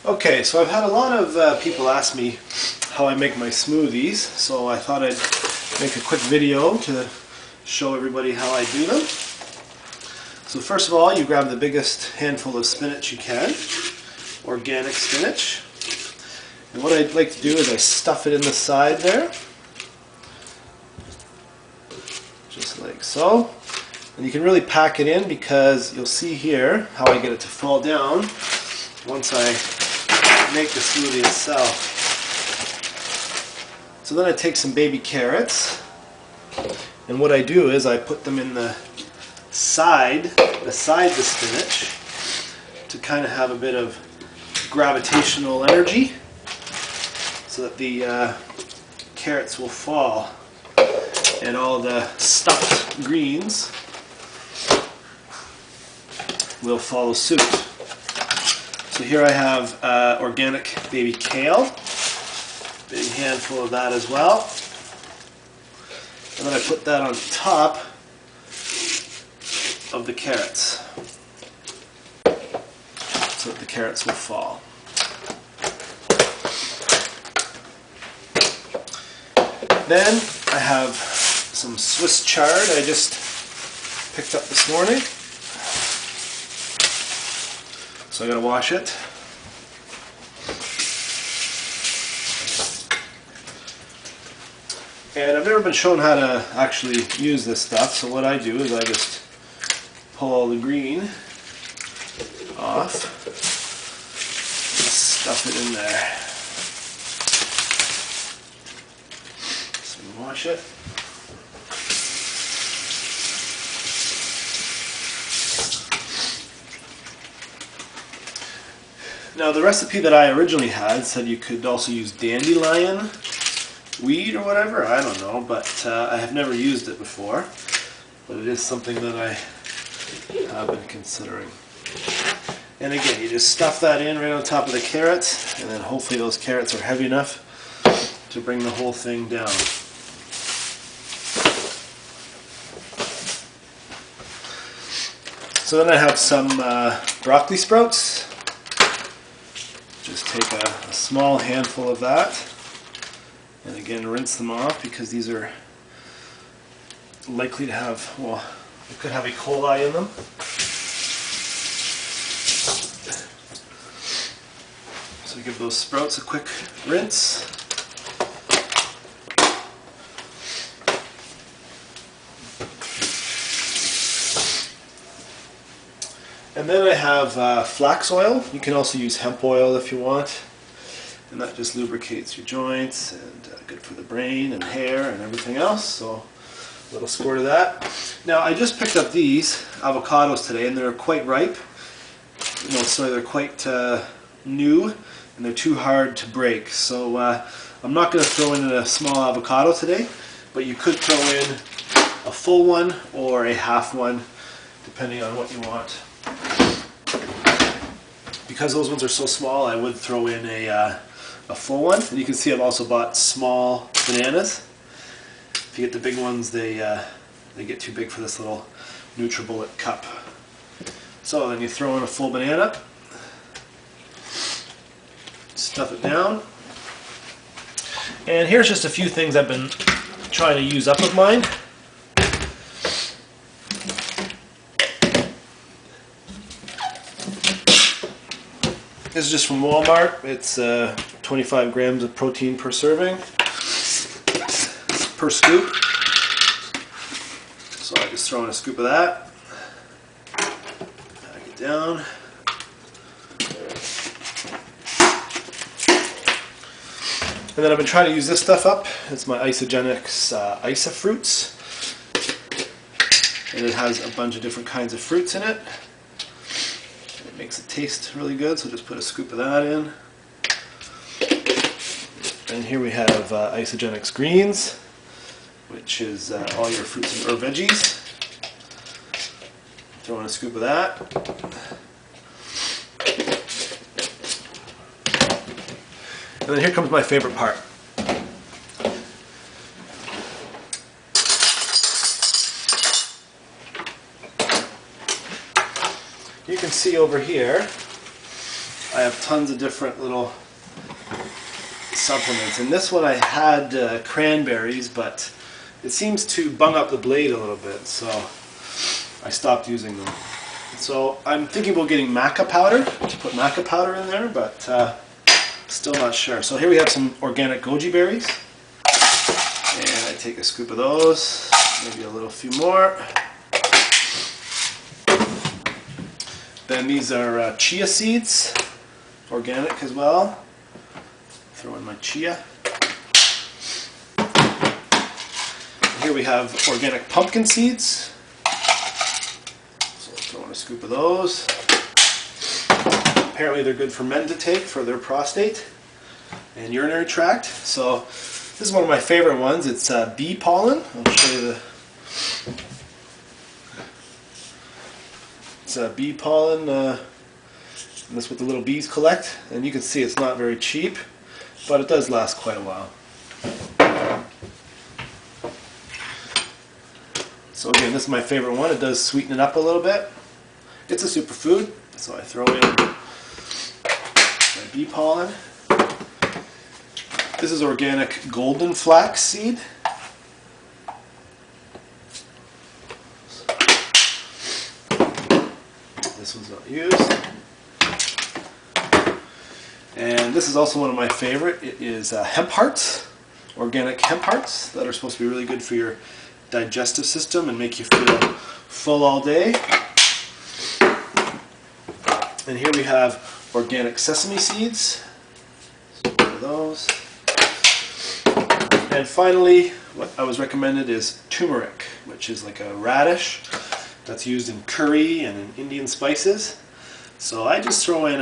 Okay, so I've had a lot of people ask me how I make my smoothies, so I thought I'd make a quick video to show everybody how I do them. So first of all, you grab the biggest handful of spinach you can, organic spinach. And what I'd like to do is I stuff it in the side there, just like so. And you can really pack it in because you'll see here how I get it to fall down once I make the smoothie itself. So then I take some baby carrots, and what I do is I put them in the side beside the spinach to kind of have a bit of gravitational energy so that the carrots will fall and all the stuffed greens will follow suit. So here I have organic baby kale, big handful of that as well, and then I put that on top of the carrots so that the carrots will fall. Then I have some Swiss chard I just picked up this morning. So I gotta wash it. And I've never been shown how to actually use this stuff, so what I do is I just pull all the green off, stuff it in there. So wash it. Now the recipe that I originally had said you could also use dandelion weed or whatever, I don't know, but I have never used it before, but it is something that I have been considering. And again, you just stuff that in right on top of the carrots, and then hopefully those carrots are heavy enough to bring the whole thing down. So then I have some broccoli sprouts. Just take a small handful of that, and again rinse them off because these are likely to have, well, they could have E. coli in them. So give those sprouts a quick rinse. And then I have flax oil. You can also use hemp oil if you want, and that just lubricates your joints and good for the brain and hair and everything else. So a little squirt of that. Now I just picked up these avocados today, and they're quite ripe. So they're quite new, and they're too hard to break. So I'm not going to throw in a small avocado today, but you could throw in a full one or a half one, depending on what you want. Because those ones are so small, I would throw in a full one. And you can see I've also bought small bananas. If you get the big ones, they get too big for this little NutriBullet cup. So then you throw in a full banana, stuff it down. And here's just a few things I've been trying to use up of mine. This is just from Walmart. It's 25 grams of protein per serving, per scoop. So I just throw in a scoop of that, pack it down. And then I've been trying to use this stuff up. It's my Isogenics Isofruits. And it has a bunch of different kinds of fruits in it. It makes it taste really good, so just put a scoop of that in. And here we have Isogenics Greens, which is all your fruits or veggies. Throw in a scoop of that. And then here comes my favorite part. You can see over here, I have tons of different little supplements. In this one I had cranberries, but it seems to bung up the blade a little bit, so I stopped using them. So I'm thinking about getting maca powder, to put maca powder in there, but still not sure. So here we have some organic goji berries, and I take a scoop of those, maybe a little few more. Then these are chia seeds, organic as well. Throw in my chia. And here we have organic pumpkin seeds. So throw in a scoop of those. Apparently they're good for men to take for their prostate and urinary tract. So this is one of my favorite ones. It's bee pollen. I'll show you the... It's bee pollen. And that's what the little bees collect. And you can see it's not very cheap, but it does last quite a while. So again, this is my favorite one. It does sweeten it up a little bit. It's a superfood, so I throw in my bee pollen. This is organic golden flax seed. This one's not used. And this is also one of my favorite. It is hemp hearts, organic hemp hearts that are supposed to be really good for your digestive system and make you feel full all day. And here we have organic sesame seeds. So one of those. And finally, what I was recommended is turmeric, which is like a radish that's used in curry and in Indian spices. So I just throw in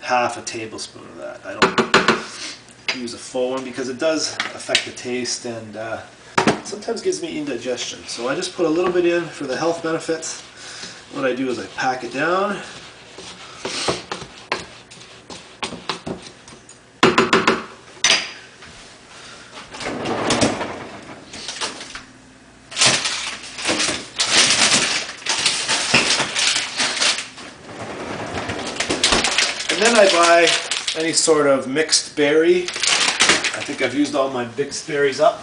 half a tablespoon of that. I don't use a full one because it does affect the taste and sometimes gives me indigestion. So I just put a little bit in for the health benefits. What I do is I pack it down. And then I buy any sort of mixed berry. I think I've used all my mixed berries up.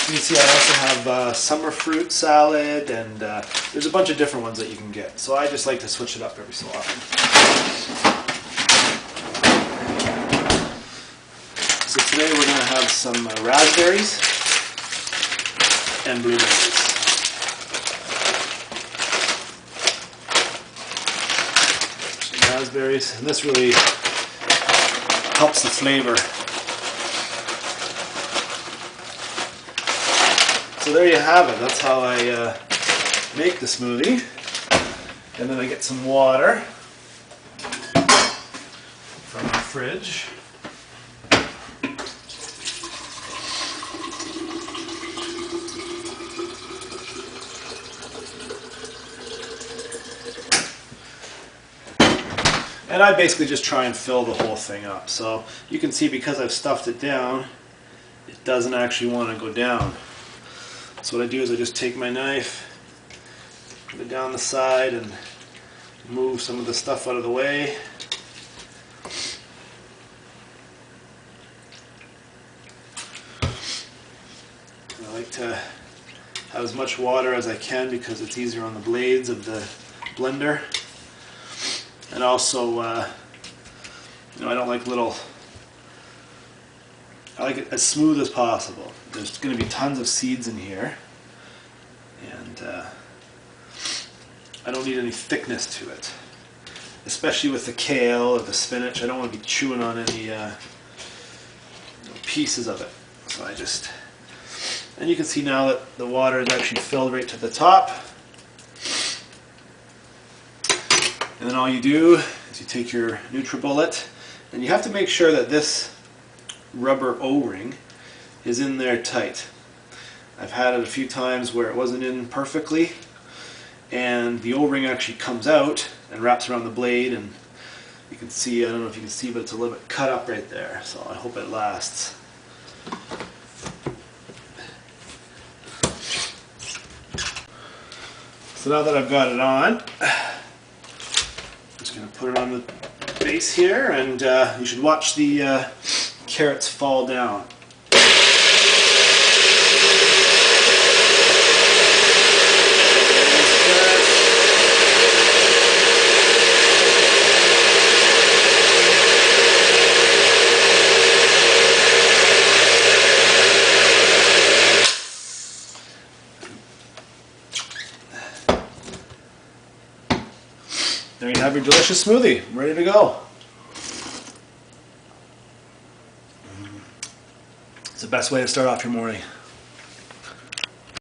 You can see I also have summer fruit salad, and there's a bunch of different ones that you can get. So I just like to switch it up every so often. So today we're going to have some raspberries and blueberries. Some raspberries, and this really helps the flavor. So there you have it. That's how I make the smoothie. And then I get some water from the fridge. And I basically just try and fill the whole thing up. So you can see because I've stuffed it down, it doesn't actually want to go down. So what I do is I just take my knife, put it down the side, and move some of the stuff out of the way. And I like to have as much water as I can because it's easier on the blades of the blender. And also, I don't like little... I like it as smooth as possible. There's going to be tons of seeds in here, and I don't need any thickness to it, especially with the kale or the spinach. I don't want to be chewing on any pieces of it. So I just, and you can see now that the water is actually filled right to the top. And then all you do is you take your NutriBullet, and you have to make sure that this rubber O-ring is in there tight. I've had it a few times where it wasn't in perfectly, and the O-ring actually comes out and wraps around the blade, and you can see, I don't know if you can see, but it's a little bit cut up right there, so I hope it lasts. So now that I've got it on, I'm just going to put it on the base here, and you should watch the carrots fall down. There you have your delicious smoothie, ready to go. It's the best way to start off your morning.